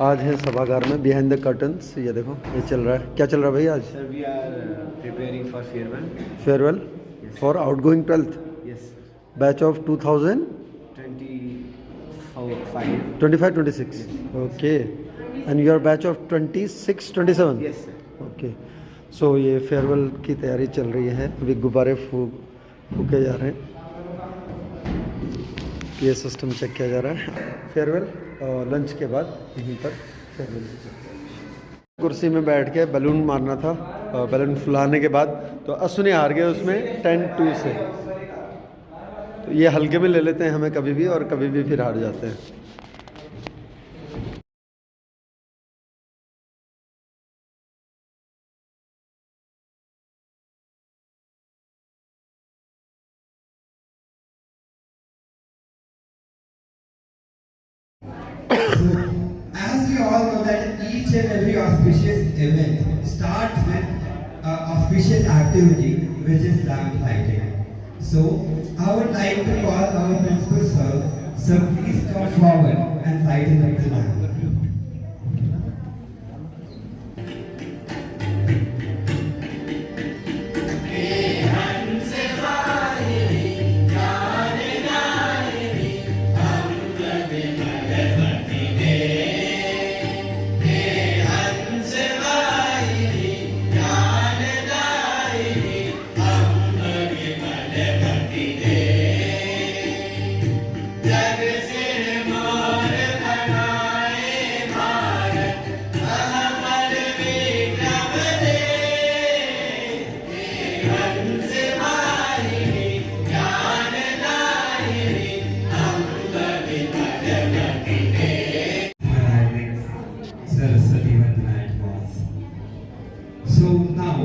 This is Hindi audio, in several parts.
आज है सभागार में बिहाइंड द कर्टन्स। ये देखो ये चल रहा है। क्या चल रहा है भाई आज? Sir, we are preparing for farewell. Farewell for outgoing 12th Yes, batch of 2025 25. 26। Okay and your batch of 26 27। Yes, sir. Okay so ये फेयरवेल की तैयारी चल रही है। अभी गुब्बारे फूके जा रहे हैं। ये सिस्टम चेक किया जा रहा है। फेयरवेल और लंच के बाद यहीं पर फेयरवेल। कुर्सी में बैठ के बैलून मारना था। बैलून फुलाने के बाद तो अश्विनी हार गए उसमें 10-2 से। तो ये हल्के में ले लेते हैं हमें कभी भी, और कभी भी फिर हार जाते हैं। As we all know that each and every auspicious event starts with auspicious activity, which is lamp lighting. So I would like to call our principal sir. Sir, please come forward and lighten up the lamp. Saraswati Vandana was. So now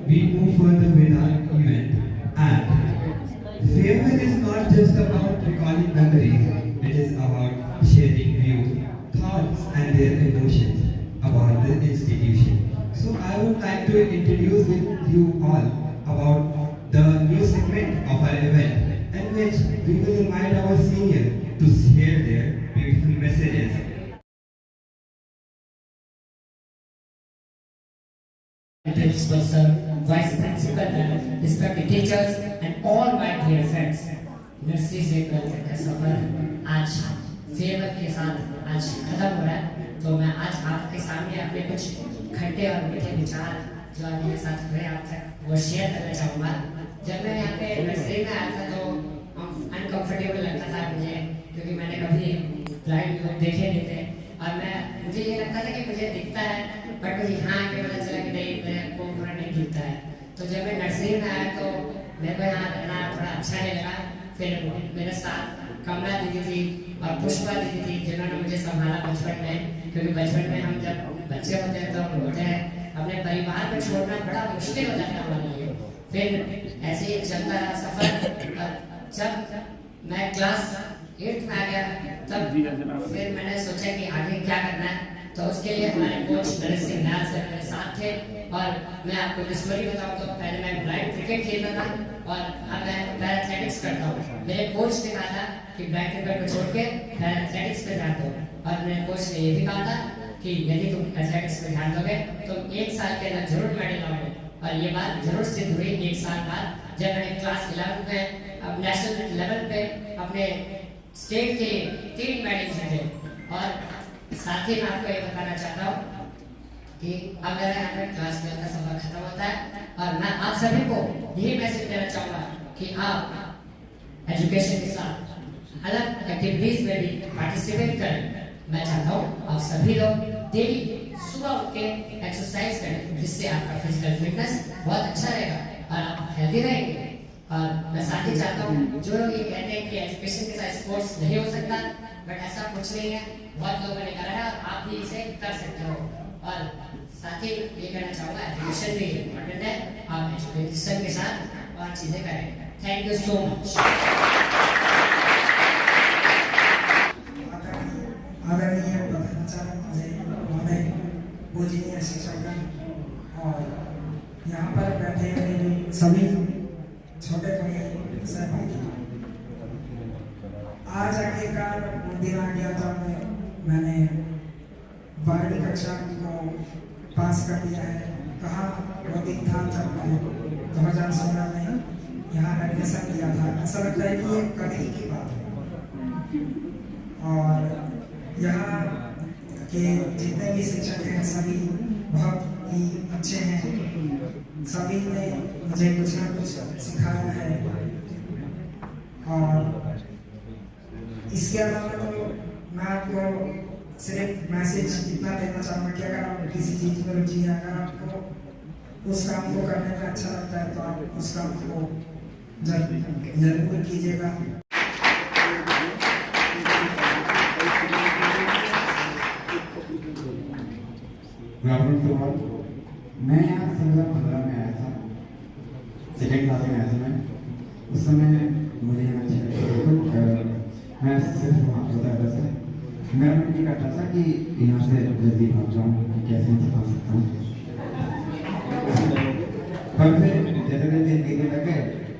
we move further with our event, and farewell is not just about recalling memories, it is about sharing views, thoughts and their emotions about the institution. So I would like to introduce with you all about the new segment of our event, in which we will invite our senior to share their beautiful messages. Principal sir, vice principal, respected teachers, and all my dear friends. Nursery से ट्वेल्थ तक का सफर आज फेयरवेल के साथ आज खत्म हो रहा है। तो मैं आज आपके सामने अपने कुछ खट्टे और मीठे विचार जो आज मेरे साथ हुए आप तक वो शेयर करना चाहूँगा। जब मैं यहाँ पे नर्सरी में आया था तो अनकंफर्टेबल लगता था मुझे, क्योंकि मैंने कभी ब्लाइंड लोग देखे नहीं थे और मुझे ये लगता था कि मुझे दिखता है, बट मुझे यहाँ आके पता चला कि नहीं, मेरे को पूरा नहीं दिखता है। तो जब मैं नर्सरी में आया तो मेरे को यहाँ रहना थोड़ा अच्छा नहीं लगा। फिर मेरे साथ कमला दीदी थी और पुष्पा दीदी थी, जिन्होंने मुझे संभाला बचपन में, क्योंकि बचपन में हम जब बच्चे होते हैं तो हम होते हैं अपने परिवार को छोड़ना बड़ा मुश्किल हो जाता है हमारे लिए। फिर ऐसे ही चलता रहा सफर। जब मैं क्लास 8th में आ गया तब फिर मैंने सोचा कि आगे क्या करना है। तो उसके लिए हमारे कोच नरेश सिंह लाल सर मेरे साथ थे। और मैं आपको स्टोरी बताऊं तो पहले मैं ब्लाइंड क्रिकेट खेलता था और अब मैं पैराथलेटिक्स करता हूँ। मेरे कोच ने कहा था कि ब्लाइंड क्रिकेट को छोड़ के पैराथलेटिक्स पे ध्यान दो, और मेरे कोच ने ये भी कहा था कि यदि तुम एथलेटिक्स पे ध्यान दोगे तो 1 साल के अंदर जरूर मेडल लाओगे। और ये बात जरूर सिद्ध हुई 1 साल बाद, जब मैंने क्लास 11 में नेशनल लेवल पे अपने स्टेट के 3 मेडल जीते। और साथ ही मैं आपको ये बताना चाहता हूँ कि अब मेरा यहाँ पे क्लास 12 का सफर खत्म होता है और मैं आप सभी को यही मैसेज देना चाहूँगा कि आप एजुकेशन के साथ अलग एक्टिविटीज में भी पार्टिसिपेट करें। मैं चाहता हूँ आप सभी लोग डेली सुबह उठ के एक्सरसाइज करें, जिससे आपका फिजिकल फिटनेस बहुत अच्छा रहेगा और आप हेल्दी रहेंगे। और मैं साथ ही चाहता हूँ जो लोग ये कहते हैं कि एजुकेशन के साथ स्पोर्ट्स नहीं हो सकता, बट ऐसा कुछ नहीं है, बहुत लोगों ने करा है और आप भी इसे कर सकते हो। और साथ ही ये कहना चाहूँगा एजुकेशन भी इम्पोर्टेंट है, आप एजुकेशन के साथ और चीज़ें करें। Thank you so much. आदरणीय प्रधानाचार्य महोदय, पूजनीय शिक्षकगण और यहाँ पर बैठे हुए सभी छोटे बड़े सहभागी, आज आखिरकार दिन आ गया था। मैंने 12वीं कक्षा को पास कर दिया है। कहाँ वो दिन था जब मैं 2016 में यहाँ एडमिशन लिया था। ऐसा लगता है कि ये कल ही की बात है। और यहाँ के जितने भी शिक्षक हैं सभी बहुत ही अच्छे हैं। सभी ने मुझे कुछ ना कुछ सिखाया है। और इसके अलावा तो मैं आपको सिर्फ मैसेज इतना देना चाहूँगा कि अगर आप किसी चीज़ में रुचि है, अगर आपको उस काम को करने में अच्छा लगता है तो आप उस काम को जरूर कीजिएगा। मैं यहाँ 2015 में आया था, सेकेंड क्लास में आया था मैं। उस समय मुझे यहाँ अच्छा लगा। मैं सिर्फ वहाँ होता था सर, मेरा मन ये करता था कि यहाँ से जल्दी भाग जाऊँ, कैसे सिखा सकता हूँ। पर फिर जैसे जैसे दिन लगे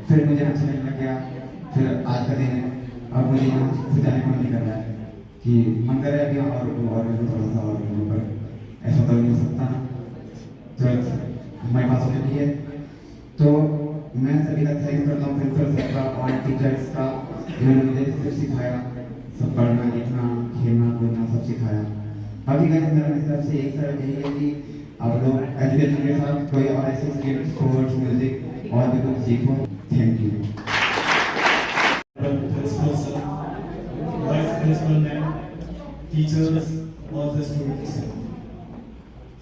फिर मुझे अच्छा लगने लग गया। फिर आज का दिन है, अब मुझे यहाँ से जाने का मन नहीं कर रहा है कि मन कर रहा है कि और थोड़ा सा और पर ऐसा तो नहीं हो सकता ना। तो हमारे पास होने की है तो मैं सभी का थैंक करता हूँ, प्रिंसिपल सर का और टीचर्स का, जिन्होंने मुझे सब सिखाया, सब पढ़ना लिखना खेलना कूदना सब सिखाया। बाकी का मेरा हिसाब से एक तरह यही है कि आप लोग एजुकेशन के साथ कोई और ऐसे स्किल स्पोर्ट्स म्यूजिक और भी कुछ सीखो। Thank you. Principal sir, vice principal ma'am, teachers और द स्टूडेंट्स,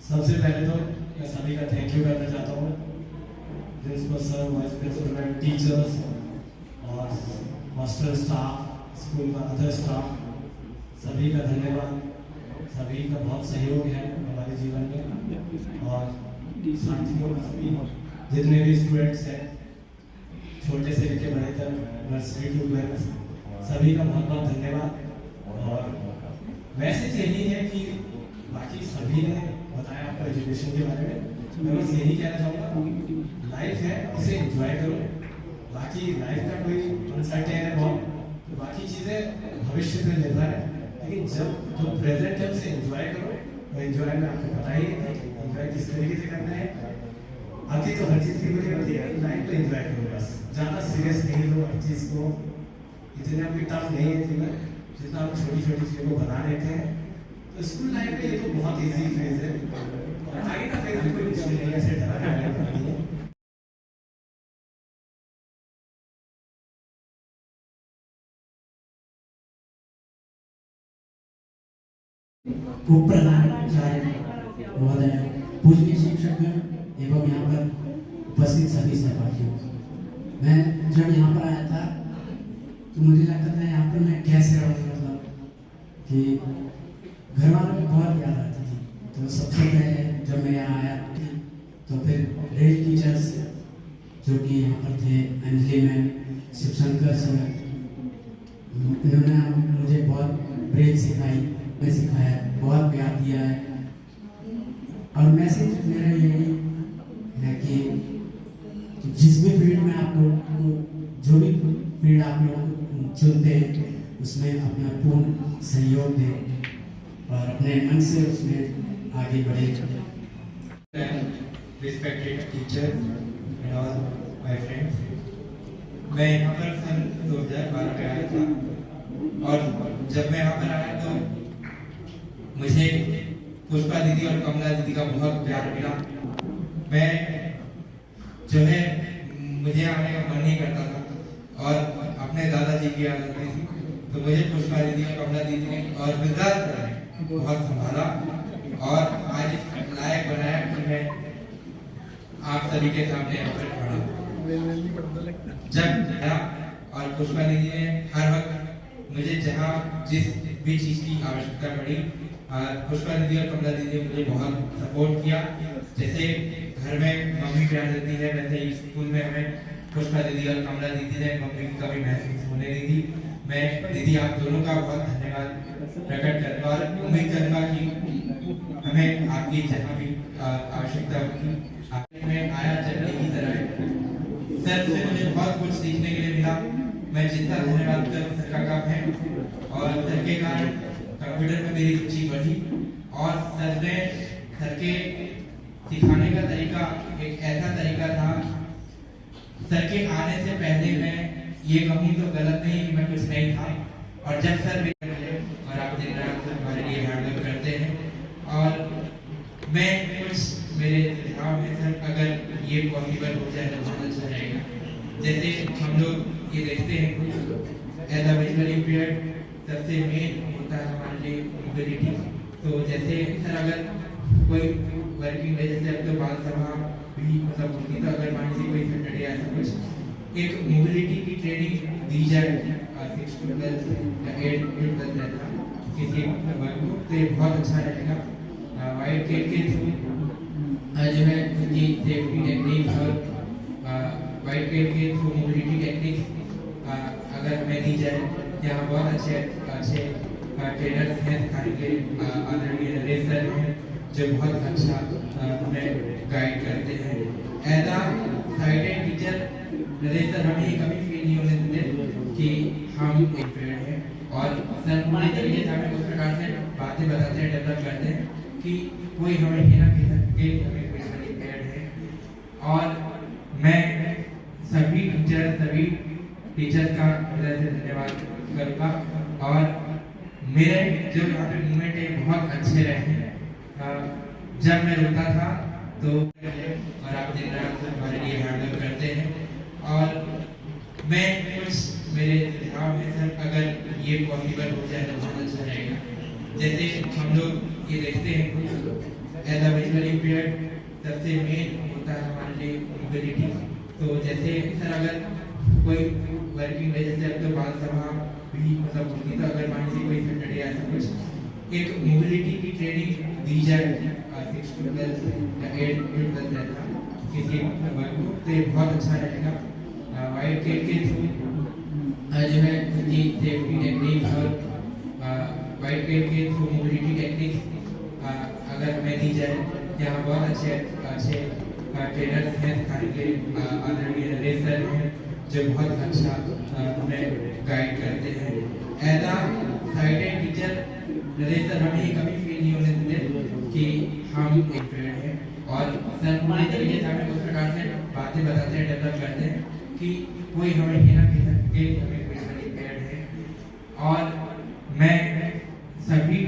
सबसे पहले तो मैं सभी का थैंक यू करना चाहता हूँ। Principal sir, vice principal ma'am, teachers और मास्टर स्टाफ, स्कूल का अदर स्टाफ, सभी का धन्यवाद। सभी का बहुत सहयोग है हमारे जीवन में। और साथियों, जितने भी स्टूडेंट्स हैं, छोटे से लेकर बड़े तक, नर्सरी टू 12, सभी का बहुत बहुत धन्यवाद। और मैसेज यही है कि बाकी सभी ने बताया आपको एजुकेशन के बारे में, मैं बस यही कहना चाहूँगा, लाइफ है इसे एंजॉय करो। बाकी लाइफ का कोई अनसर्टेन है बहुत, तो बाकी चीज़ें भविष्य पर निर्भर है, लेकिन जब जो प्रेजेंट है उसे एंजॉय करो। और एंजॉय में आपको पता ही है एंजॉय किस तरीके से करना है। अभी तो हर चीज़ की बुरी होती है, लाइफ को एंजॉय करो बस, ज़्यादा सीरियस नहीं लो हर चीज़ को। इतना भी टफ नहीं है जीवन, जितना आप छोटी छोटी चीज़ों को बना लेते हैं। तो स्कूल लाइफ में ये तो बहुत ईजी फेज है, और आगे का फेज भी कोई मुश्किल नहीं है, ऐसे डराने वाली बात नहीं है। उपप्रधानाचार्य महोदय, पूजनीय शिक्षकगण एवं यहाँ पर उपस्थित सभी सहपाठियों, मैं जब यहाँ पर आया था तो मुझे लगता था यहाँ पर मैं कैसे रहूँगा, मतलब कि घर वालों की बहुत याद आती थी। तो सबसे पहले जब मैं यहाँ आया तो फिर रेल टीचर्स जो कि यहाँ पर थे, अंजलि मैम, शिवशंकर सर, इन्होंने मुझे बहुत ब्रेक सिखाई, मैं सिखाया, बहुत प्यार दिया है। और मैसेज मेरा यही है कि जिस भी फील्ड में आप लोग को, जो भी फील्ड आप लोग चुनते हैं उसमें अपना पूर्ण सहयोग दें और अपने मन से उसमें आगे बढ़े। Respected teacher and all my friends, मैं यहाँ पर सन 2012 में आया था और जब मैं यहाँ पर आया तो मुझे पुष्पा दीदी और कमला दीदी का बहुत प्यार मिला। मैं जो है मुझे आने का मन नहीं करता था और अपने दादाजी की याद आती थी, तो मुझे पुष्पा दीदी और कमला दीदी ने और मिर्जा ने बहुत संभाला और आज इस लायक बनाया कि मैं आप सभी के सामने यहाँ पर खड़ा। जब और पुष्पा दीदी ने हर वक्त मुझे जहाँ जिस भी चीज़ की आवश्यकता पड़ी, पुष्पा दीदी और कमला दीदी ने मुझे बहुत सपोर्ट किया। जैसे घर में मम्मी प्यार देती है, वैसे ही स्कूल में हमें पुष्पा दीदी और कमला दीदी ने मम्मी की कभी महसूस होने नहीं दी। मैं दीदी आप दोनों का बहुत धन्यवाद प्रकट करने और उम्मीद करूँगा कि हमें आपकी जहाँ भी आवश्यकता होगी मैं आया चलने की तरह। सर से मुझे बहुत कुछ सीखने के लिए मिला। मैं जितना धन्यवाद करूँ सर का काम है और सर के कारण कंप्यूटर में मेरी रुचि बढ़ी और सर के सिखाने का तरीका एक ऐसा तरीका था। सर के आने से पहले मैं ये कहूँ तो गलत नहीं कि मैं कुछ नहीं था, और जब सर मिले और आप दिन रात हमारे लिए हार्डवर्क करते हैं, और मैं कुछ मेरे सुझाव है सर, अगर ये पॉसिबल हो जाए तो बहुत अच्छा रहेगा। जैसे हम लोग ये देखते हैं एज अ विजुअली इम्पेयर्ड सबसे मेन होता है हमारे लिए मोबिलिटी। तो जैसे सर अगर कोई वर्किंग डे, जैसे अब तो बाल सभा भी मतलब होती, तो अगर मान लीजिए कोई सैटरडे ऐसा कुछ एक मोबिलिटी की ट्रेनिंग दी जाए 6 to 12 या 8 to 12 रहता किसी वर्ग को, तो ये बहुत अच्छा रहेगा। वाइट केट के थ्रू जो है उनकी सेफ्टी टेक्निक्स और वाइट केट के थ्रू मोबिलिटी टेक्निक्स अगर हमें दी जाए, यहाँ बहुत अच्छे ट्रेनर्स हैं सिखाने के आदरणीय नरेश सर हैं जो बहुत अच्छा हमें गाइड करते हैं। As a cited teacher Naresh sir हमें ये कभी फील नहीं होने देते कि हम एक पेड़ हैं, और सर पूरी तरीके से हमें उस प्रकार से बातें बताते हैं, डेवलप करते हैं कि कोई हमें ये ना कह सके हमें कोई बड़ी पेड़ है। और मैं सभी टीचर्स का हृदय से धन्यवाद करूँगा, और मेरे जो यहाँ पे मूवमेंट है बहुत अच्छे रहे हैं। जब मैं रुका था तो और आप दिन रात हमारे लिए हार्डवर्क करते हैं, और मैं कुछ मेरे सुझाव है सर, अगर ये पॉसिबल हो जाए तो बहुत अच्छा रहेगा। जैसे हम लोग ये देखते हैं एज अ विजुअली इम्पेयर्ड सबसे मेन होता है हमारे लिए मोबिलिटी। तो जैसे सर अगर कोई वर्किंग डे, जैसे अब तो बाल सभा भी मतलब होती, तो अगर मान लीजिए कोई सैटरडे ऐसा कुछ एक मोबिलिटी की ट्रेनिंग दी जाए 6 to 12 या 8 to 12 रहता किसी वर्ग को, तो ये बहुत अच्छा रहेगा। वाइट केट के थ्रू जो है उनकी सेफ्टी टेक्निक्स और वाइट केट के थ्रू मोबिलिटी टेक्निक्स अगर हमें दी जाए, यहाँ बहुत अच्छे ट्रेनर्स हैं सिखाने के आदरणीय नरेश सर हैं जो बहुत अच्छा हमें गाइड करते हैं। As a cited teacher Naresh sir हमें ये कभी फील नहीं होने देते कि हम एक पेड़ हैं, और सर पूरी तरीके से हमें उस प्रकार से बातें बताते हैं, डेवलप करते हैं कि कोई हमें ये ना कह सके हमें कोई बड़ी पेड़ है। और मैं सभी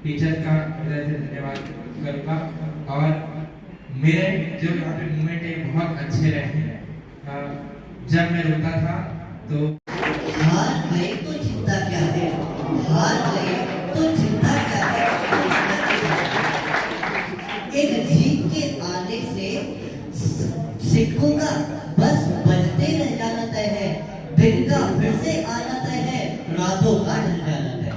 टीचर्स का हृदय से धन्यवाद करूँगा, और मेरे जो यहाँ पे मूवमेंट है बहुत अच्छे रहे हैं। जब मैं रुका था तो हार गए तो चिंता क्या है, हार गए तो चिंता क्या है। एक जीत के आने से सिक्कों का बस बजते रह जाना तय है, दिन का फिर से आना तय है, रातों का ढल जाना तय है।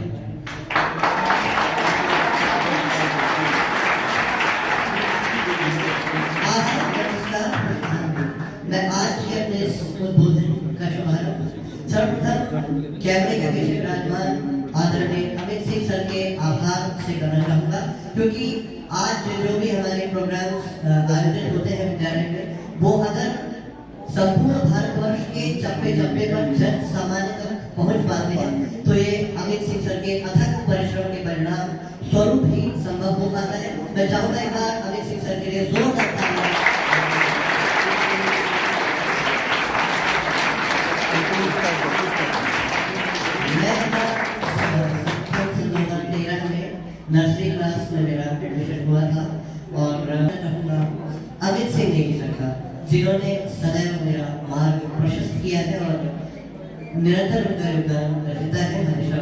मैं आज के अपने उद्बोधन का शुभारंभ सर्वप्रथम कैमरे के पीछे विराजमान आदरणीय अमित सिंह सर के आभार से करना चाहूँगा, क्योंकि आज जो भी हमारे प्रोग्राम्स आयोजित होते हैं विद्यालय में, वो अगर संपूर्ण भारतवर्ष के चप्पे चप्पे पर जन सामान्य तक पहुँच पाते हैं तो ये अमित सिंह सर के अथक परिश्रम के परिणाम स्वरूप ही संभव हो पाता है। मैं चाहूँगा एक बार अमित सिंह सर के लिए जोरदार तालियां। नर्सरी क्लास में मेरा एडमिशन हुआ था, और अमित सिंह जी की सरकार जिन्होंने सदैव मेरा मार्ग प्रशस्त किया है और निरंतर उनका योगदान रहता है, हमेशा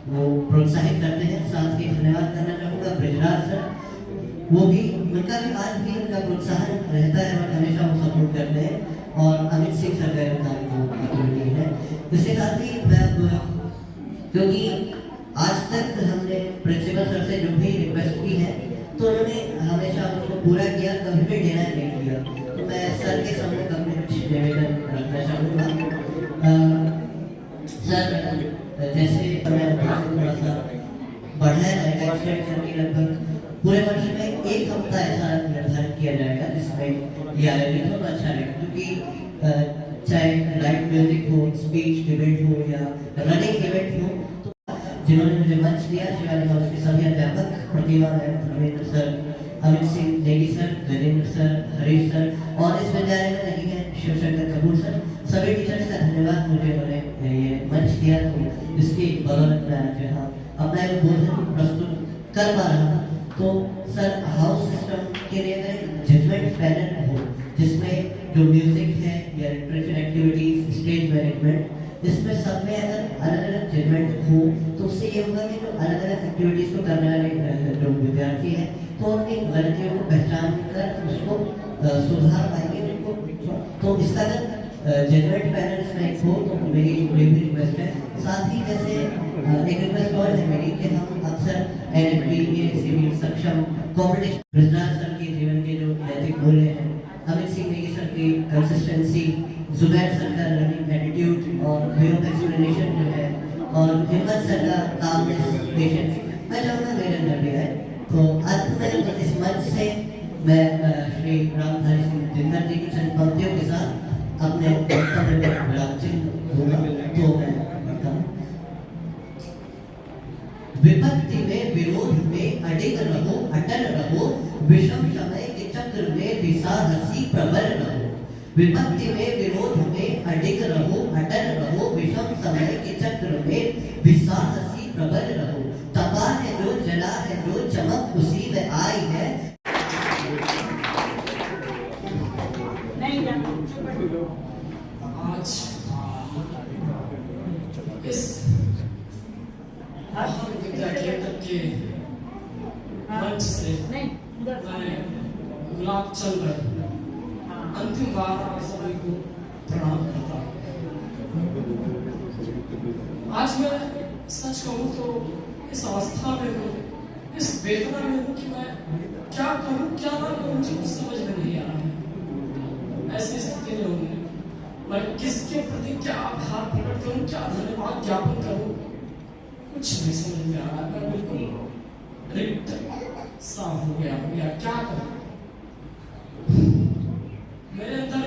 वो प्रोत्साहित करते हैं। साथ ही धन्यवाद करना चाहूँगा ब्रिजराज सर, वो भी उनका भी आज भी उनका प्रोत्साहन रहता है और हमेशा वो सपोर्ट करते हैं, और अमित सिंह सर का योगदान तो है। इसके साथ ही मैं क्योंकि आज तक हमने प्रिंसिपल सर से जो भी रिक्वेस्ट की है तो उन्होंने हमेशा उसको पूरा किया, कभी भी डिनाई नहीं किया। तो मैं सर के सामने अपने कुछ निवेदन रखना चाहूँगा। सर जैसे थोड़ा सा बढ़ाया जाएगा लगभग पूरे वर्ष में 1 हफ्ता ऐसा निर्धारित किया जाएगा जिसमें ये आयोजित हो तो अच्छा रहेगा, क्योंकि चाहे लाइव म्यूजिक हो, स्पीच डिबेट हो या रनिंग इवेंट हो, जिन्होंने मुझे मंच दिया, शिवालिक हाउस के सभी अध्यापक, Pratima ma'am, Ravindra sir, Amit Singh Negi sir, Gajendra sir, Harish sir और इस विद्यालय में लगी है शिवशंकर कपूर सर, सभी टीचर्स का धन्यवाद। मुझे उन्होंने ये मंच दिया, तो इसकी बदौलत मैं आज यहाँ अपना एक बोधन प्रस्तुत कर पा रहा हूँ। तो सर, हाउस सिस्टम के लिए अगर जजमेंट पैनल हो जिसमें जो म्यूजिक है या लिटरेचर एक्टिविटीज, स्टेज मैनेजमेंट, इसमें सब में अगर अलग अलग जजमेंट हो तो उससे ये होगा कि जो अलग अलग एक्टिविटीज को करने वाले जो विद्यार्थी हैं तो अपनी गलतियों को पहचान कर उसको सुधार पाएंगे उनको। तो इसका अगर जजमेंट पैनल इसमें हो तो मेरी भी रिक्वेस्ट है। साथ ही जैसे एक रिक्वेस्ट और है मेरी कि हम अक्सर NFP, सक्षम कॉम्पिटिशन, बृजराज सर के जीवन के जो नैतिक मूल्य हैं, अमित सिंह नेगी सर की कंसिस्टेंसी, जुबैर सर का लर्निंग एटीट्यूड और वे ऑफ एक्सप्लेनेशन जो है, और हिम्मत सर का कामनेस, पेशेंस, मैं चाहूँगा मेरे अंदर भी है। तो अंत में इस मंच से मैं श्री रामधारी सिंह दिनकर जी की चंद पंक्तियों के साथ अपने वक्तव्य में विराम दूंगा। तो मैं करता हूँ। विपत्ति में विरोध में अडिग रहो, अटल रहो, विषम समय के चक्र में विसाहसी प्रबल रहो। विपत्ति में विरोध में अडिग रहो, अटल रहो, विषम समय के चक्र में विसाहसी प्रबल रहो। तपा है जो, जला है जो, चमक उसी में आई है। आज इस विद्या केंद्र के मंच से मैं गुलाब चंद्र अंतिम बार आप सभी को प्रणाम करता हूँ। आज मैं सच कहूँ तो इस अवस्था में हूँ, इस वेदना में हूँ कि मैं क्या करूँ क्या ना करूँ, मुझे कुछ समझ में नहीं आ रहा है। ऐसी स्थिति में हूँ मैं किसके प्रति क्या आभार प्रकट करूँ, क्या धन्यवाद ज्ञापन करूँ, कुछ नहीं समझ में आ रहा। मैं बिल्कुल रिक्त सा हो गया हूँ, या क्या करूँ। मेरे अंदर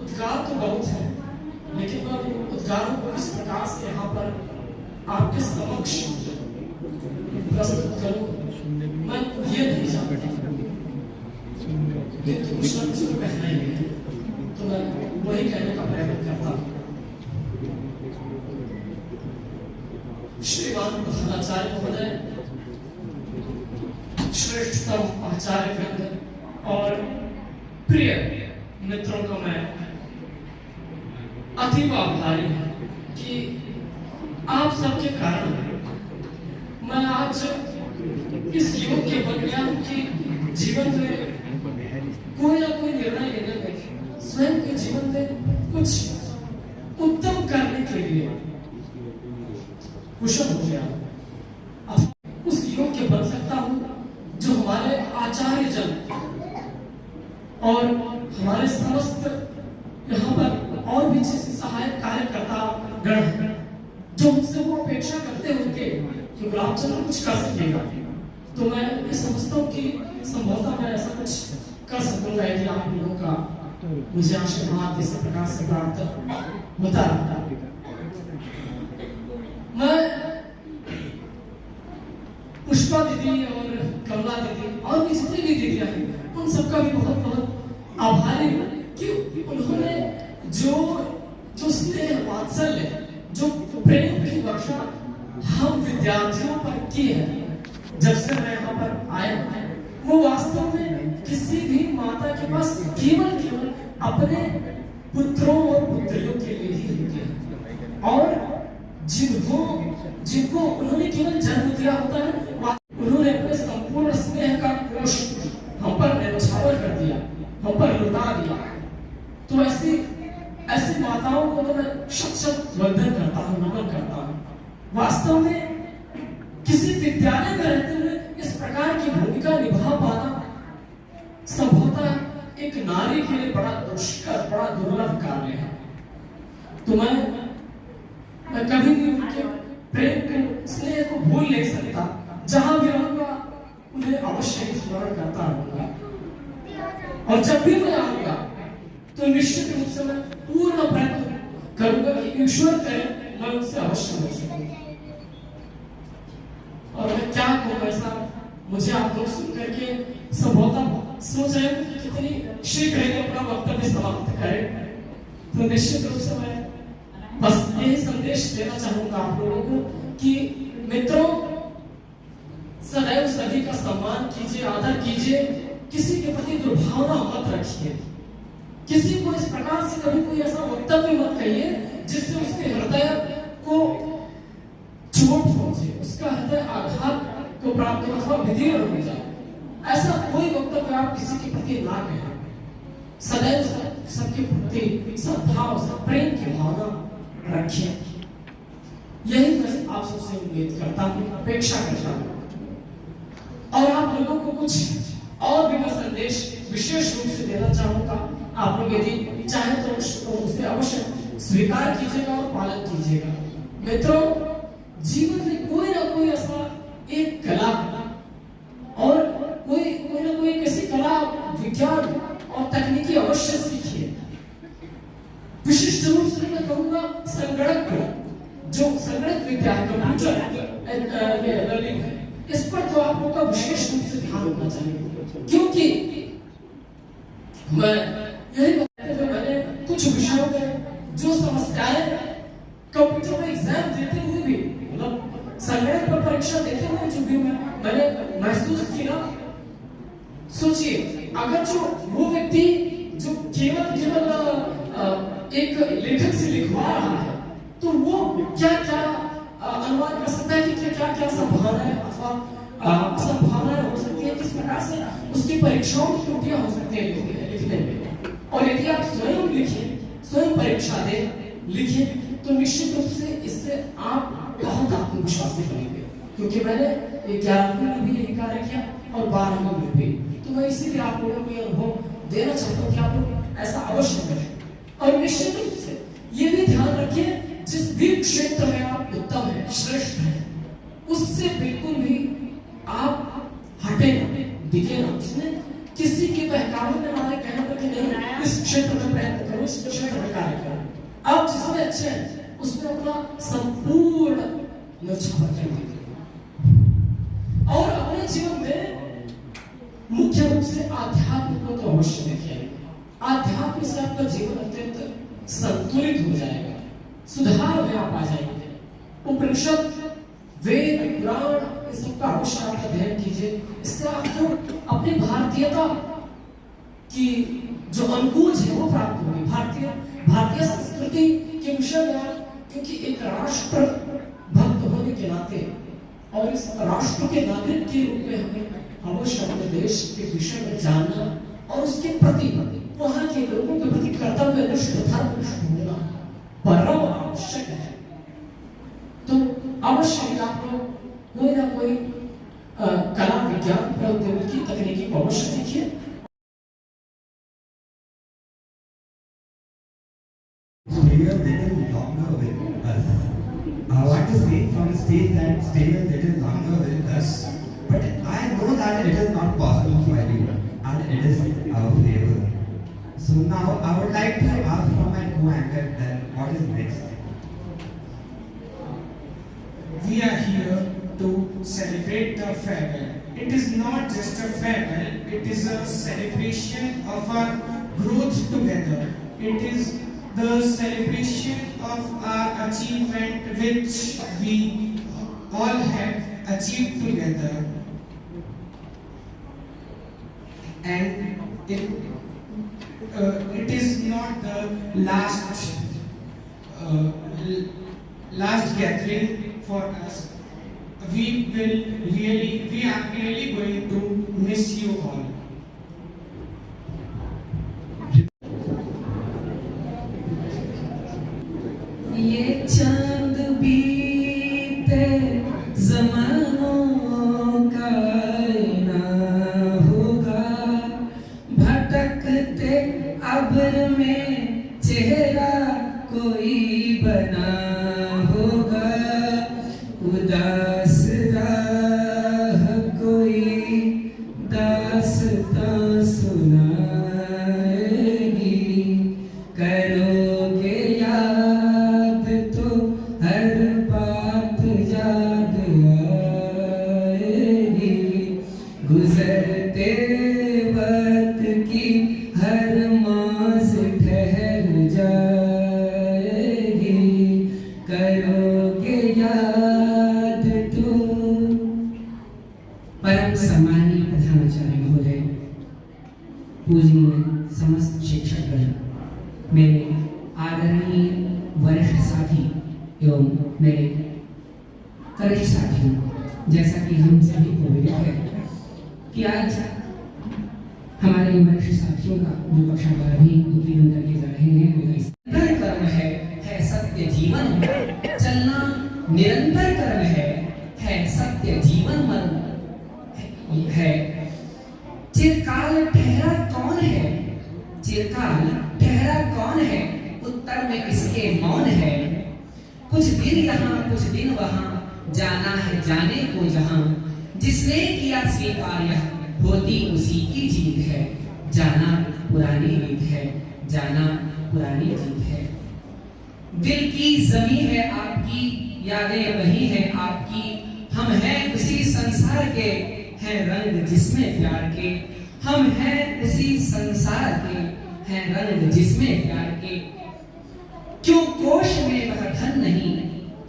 उद्गार तो बहुत है, लेकिन मैं उद्गारों को किस प्रकार से यहाँ पर आपके समक्ष प्रस्तुत करूँ मैं ये नहीं जानता, किंतु कुछ ना कुछ तो कहना ही है, तो मैं वही कहने का प्रयत्न करता हूँ। श्रीमान प्रधानाचार्य महोदय, श्रेष्ठतम आचार्य वृंद और प्रिय मित्रों को मैं अतीब आभारी हूँ कि आप सबके कारण मैं आज इस युग के विज्ञान के जीवन में कोई ना कोई निर्णय लेने में, स्वयं के जीवन में कुछ उत्तम करने के लिए कुशल हो गया। अब उस योग्य बन सकता हूँ जो हमारे आचार्य जन और हमारे समस्त यहाँ पर और भी जैसे सहायक कार्यकर्ता गण जो मुझसे वो अपेक्षा करते होंगे कि गुलाब चंद्र कुछ कर सकेगा, तो मैं ये समझता हूँ कि संभवतः मैं ऐसा कुछ कर सकूंगा यदि आप लोगों का मुझे आशीर्वाद इस प्रकार से प्राप्त होता रहता। मैं पुष्पा दीदी और कमला दीदी और भी जितनी भी दीदियां हैं उन सबका भी बहुत बहुत आभारी हूँ कि उन्होंने जो स्नेह वात्सल्य, जो प्रेम की वर्षा हम विद्यार्थियों पर की है जब से मैं यहाँ पर आया हूँ, वो वास्तव में किसी भी माता के पास केवल अपने पुत्रों और पुत्रियों के लिए ही होती है, और जिनको उन्होंने केवल जन्म दिया होता है, उन्होंने अपने संपूर्ण स्नेह का कोश हम पर न्यौछावर कर दिया, हम पर लुटा दिया। तो ऐसी माताओं को तो मैं शत वंदन करता हूँ, नमन करता हूँ। वास्तव में किसी विद्यालय में रहते हुए इस प्रकार की भूमिका निभा पाना संभवतः एक नारी के लिए बड़ा दुष्कर, बड़ा दुर्लभ कार्य है। तो मैं कभी भी उनके प्रेम को, स्नेह को भूल नहीं सकता। जहां भी रहूंगा उन्हें अवश्य ही स्मरण करता रहूंगा, और जब भी मैं आऊंगा तो निश्चित रूप से मैं पूर्ण प्रयत्न करूंगा कि ईश्वर करे मैं उनसे अवश्य मिल सकूं। और मैं क्या कहूँ ऐसा, मुझे आप लोग सुन करके सब बहुत सोच रहे हैं कि कितनी शीघ्र ही अपना वक्तव्य समाप्त करें। तो निश्चित रूप से मैं बस यही संदेश देना चाहूंगा आप लोगों को कि मित्रों, सदैव सभी का सम्मान कीजिए, आदर कीजिए, किसी के प्रति दुर्भावना मत रखिए, किसी को इस प्रकार से कभी कोई ऐसा वक्तव्य मत कहिए जिससे उसके हृदय को चोट पहुंचे, उसका हृदय आघात को प्राप्त हो अथवा विदीर्ण हो जाए। ऐसा कोई वक्तव्य आप किसी के प्रति ना कहें। सदैव सबके प्रति सद्भाव, प्रेम की भावना रखिए। यही मैं आप सबसे उम्मीद करता हूँ, अपेक्षा करता हूँ। और आप लोगों को कुछ और भी मैं संदेश विशेष रूप से देना चाहूंगा। आप लोग यदि चाहें तो उसे अवश्य स्वीकार कीजिएगा और पालन कीजिएगा। मित्रों, जीवन में कोई ना कोई ऐसा एक कला और कोई ना कोई ऐसी कला, विज्ञान और तकनीकी अवश्य सीखिए। विशिष्ट रूप से मैं कहूंगा संगणक को, जो संगणक विद्या है, कंप्यूटर लर्निंग है, इस पर तो आप लोगों का विशेष रूप से ध्यान होना चाहिए। क्योंकि मैं यही बताया, मैंने कुछ विषयों में जो समस्याएं कंप्यूटर में एग्जाम देते हुए भी, मतलब संगणक पर परीक्षा देते हुए जो भी मैंने महसूस किया, सोचिए अगर जो वो व्यक्ति जो केवल एक लेखक से लिखवा रहा है, तो वो क्या क्या अनुमान कर सकता है कि क्या क्या संभावनाएं अथवा असंभावनाएं हो सकती है, किस प्रकार से उसकी परीक्षाओं की त्रुटियां हो सकती है लिखने में। और यदि आप स्वयं लिखें, स्वयं परीक्षा दें, लिखें, तो निश्चित रूप से इससे आप बहुत आत्मविश्वासी बनेंगे। क्योंकि मैंने 11वीं में भी यही कार्य किया और 12वीं में भी, तो मैं इसीलिए आप लोगों को ये अनुभव देना चाहता हूँ कि आप लोग ऐसा अवश्य करें। और निश्चित रूप से ये भी ध्यान रखिए, जिस भी क्षेत्र में आप उत्तम है, श्रेष्ठ है, उससे बिल्कुल भी आप हटे ना, दिखे ना। उसमें किसी के बहकावे वाले कहने पर कि नहीं इस क्षेत्र में प्रयत्न करो, इस क्षेत्र में कार्य करो। आप जिसमें अच्छे हैं उसमें अपना संपूर्ण न्यौछावर कर दीजिए। और अपने जीवन में मुख्य रूप से आध्यात्म को तो अवश्य देखिए। आध्यात्म से आपका जीवन अत्यंत संतुलित हो जाएगा, सुधार में आप आ जाएंगे। उपनिषद, वेद, पुराण, इस सबका अवश्य आप अध्ययन कीजिए। इससे आपको अपनी भारतीयता की जो अनुकूल है वो प्राप्त होगी। भारतीय संस्कृति के विषय में आप, क्योंकि एक राष्ट्र भक्त होने के नाते और इस राष्ट्र के नागरिक के रूप में हमें अवश्य अपने देश के विषय में जानना और उसके प्रति वहाँ के लोगों के प्रति कर्तव्यनिष्ठ, धर्मनिष्ठ होना परम आवश्यक है। तो अवश्य आप लोग कोई ना कोई कला, विज्ञान, प्रौद्योगिकी, तकनीकी को अवश्य सीखिए। Stay a little longer with us. I want to say from the stage that stay a little longer with us, but I know that it is not possible for you, and it is our favor. So now I would like to ask from my co-anchor that what is next. We are here to celebrate the farewell. It is not just a farewell, it is a celebration of our growth together. It is the celebration of our achievement which we all have achieved together. And it is not the last gathering for us. We are really going to miss you all. ये चांद बीते ज़मानों का आईना होगा, भटकते अब्र में चेहरा कोई बना होगा, उदास राह कोई दास गुजरते वक्त की हर मास ठहर जाएगी, करोगे याद तो। परम सम्माननीय प्रधानाचार्य महोदय, पूजनीय समस्त शिक्षकगण, मेरे आदरणीय वरिष्ठ साथी एवं मेरे कनिष्ठ साथियों, जैसा कि हम सभी को विदित है कि आज हमारे वरिष्ठ साथियों का जो कक्षा 12वीं उत्तीर्ण करके जा रहे हैं, निरंतर कर्म है सत्य जीवन, चलना निरंतर कर्म है सत्य जीवन मन है। चिरकाल ठहरा कौन है, चिरकाल ठहरा कौन है, उत्तर में इसके मौन है। कुछ दिन यहाँ कुछ दिन वहाँ, जाना है जाने को जहाँ, जिसने किया स्वीकार होती उसी की जीत है। जाना पुरानी रीत है, जाना पुरानी जीत है। दिल की जमी है आपकी, यादें वही है आपकी, हम हैं उसी संसार के, हैं रंग जिसमें प्यार के। हम हैं उसी संसार के, हैं रंग जिसमें प्यार के। क्यों कोश में वह धन नहीं,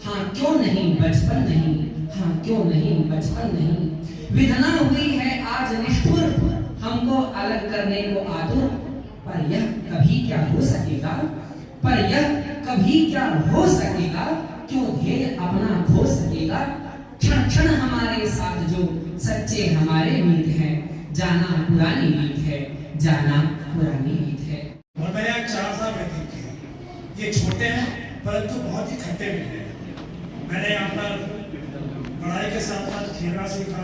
हाँ क्यों नहीं बचपन नहीं, हाँ क्यों नहीं बचपन नहीं। विधना हुई है आज निष्ठुर, हमको अलग करने को आतुर, पर यह कभी क्या हो सकेगा, पर यह कभी क्या हो सकेगा। क्यों ध्येय अपना खो सकेगा, क्षण क्षण हमारे साथ जो सच्चे हमारे मीत हैं। जाना पुरानी रीत है, जाना पुरानी रीत है। और मैंने आज 4 साल व्यतीत किए। ये छोटे हैं परंतु बहुत ही खट्टे मीठे हैं। मैंने यहाँ पर पढ़ाई के साथ साथ खेलना सीखा,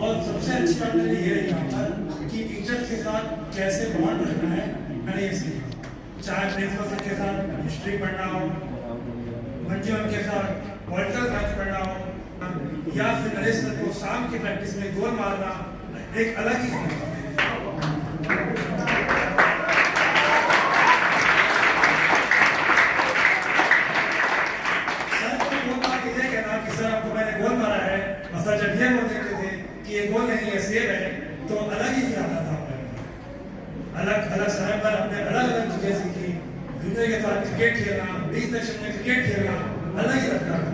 और सबसे अच्छी बात मेरी ये रही यहाँ पर कि टीचर्स के साथ कैसे बॉन्ड रखना है, मैंने ये सीखा। चाहे प्रिंसिपल सर के साथ हिस्ट्री पढ़ना हो, मंजू के साथ पॉलिटिकल साइंस पढ़ना हो, या फिर नरेश सर को शाम की प्रैक्टिस में गोल मारना, एक अलग ही सर को गोल मार के ये कहना कि सर आपको मैंने गोल मारा है, और सर जब ये बोल देते थे कि ये गोल नहीं है सेव है, तो अलग ही फील आता था। अलग अलग समय पर हमने अलग अलग चीजें सीखी। जूते के साथ क्रिकेट खेलना, 20 सेक्शन में क्रिकेट खेलना अलग ही लगता था।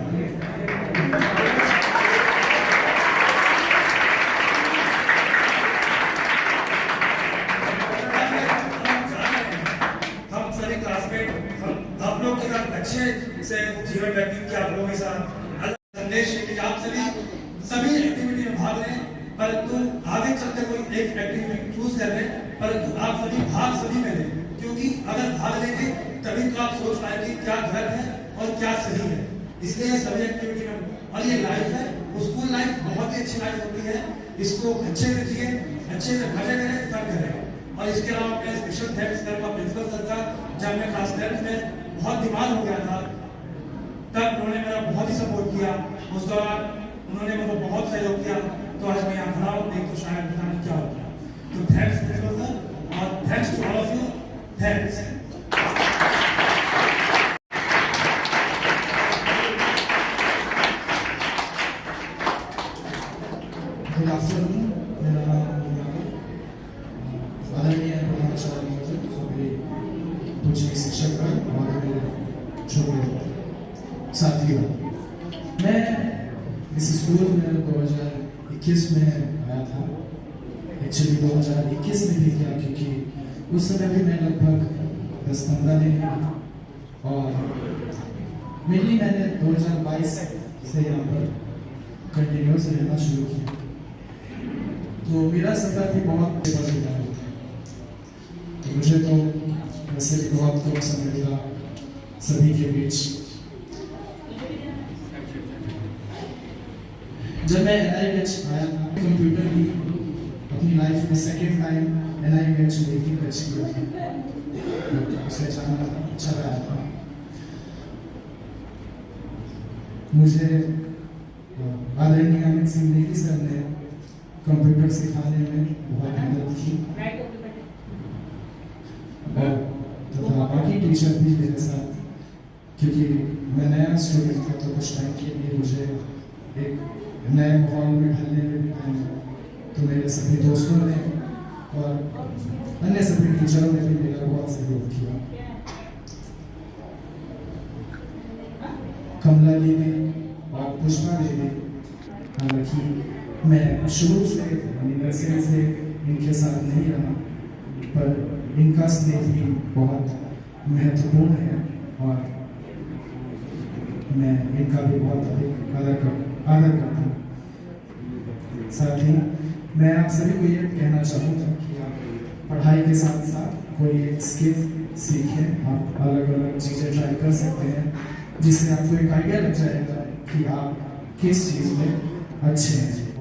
हम सभी क्लासमेट, हम आप लोग के साथ अच्छे से जीवन व्यतीत किया, आप लोगों के साथ अलग संदेश कि आप सभी एक्टिविटी में भाग लें, परंतु आगे चलते कोई एक एक्टिविटी चूज कर लें, परंतु आप सभी भाग सभी में लें, क्योंकि अगर भाग लेंगे तभी तो आप सोच पाएंगे क्या गलत है और क्या सही है। इसलिए सभी एक्टिविटी में, और ये लाइफ है, वो स्कूल लाइफ बहुत ही अच्छी लाइफ होती है। इसको अच्छे से जिए, अच्छे से मजे करें, सब करें। और इसके अलावा मैं स्पेशल थैंक्स करूँगा प्रिंसिपल सर का। जब मैं क्लास 10th में बहुत बीमार हो गया था, तब उन्होंने मेरा बहुत ही सपोर्ट किया। उस दौरान उन्होंने मुझे बहुत सहयोग किया, तो आज मैं यहाँ खड़ा हूँ, नहीं तो शायद पता नहीं क्या होता। तो थैंक्स प्रिंसिपल सर, और thanks to all of you. Thanks. Good afternoon, मेरा नाम आदरणीय प्रधानाचार्य महोदय, सभी पूजनीय शिक्षकगण और मेरे छोटे साथियों, मैं इस स्कूल में 2021 में आया था। एक्चुअली 2021 में भी किया, क्योंकि उस समय भी मैं लगभग 10-15 दिन था, और मेनली मैंने 2022 से यहाँ पर कंटिन्यूस रहना शुरू किया। तो मेरा सफर भी बहुत मजेदार होता है। तो मुझे तो वैसे भी बहुत कम समय मिला सभी के बीच। जब मैं NIH आया था, कंप्यूटर भी अपनी लाइफ में सेकेंड टाइम NIH में ही टच किया था, उसे जाना अच्छा रहा था। मुझे आदरणीय अमित सिंह नेगी सर ने कंप्यूटर सिखाने में बहुत मदद की, और तथा बाकी टीचर भी मेरे साथ, क्योंकि मैं नया स्टूडेंट था, तो कुछ टाइम के लिए मुझे एक नए माहौल में ढलने में भी टाइम लगा। तो मेरे सभी दोस्तों ने और अन्य सभी टीचरों ने भी मेरा बहुत सहयोग किया। कमला दीदी और पुष्पा दीदी, हालांकि मैं शुरू से नर्सरी से इनके साथ नहीं रहा, पर इनका स्नेह भी बहुत महत्वपूर्ण है और मैं इनका भी बहुत अधिक आदर करता हूँ। साथ ही मैं आप सभी को ये कहना चाहूँगा कि आप पढ़ाई के साथ साथ कोई एक स्किल सीखें। आप अलग अलग चीज़ें ट्राई कर सकते हैं, जिससे आपको एक आइडिया लग जाएगा कि आप किस चीज़ में अच्छे हैं।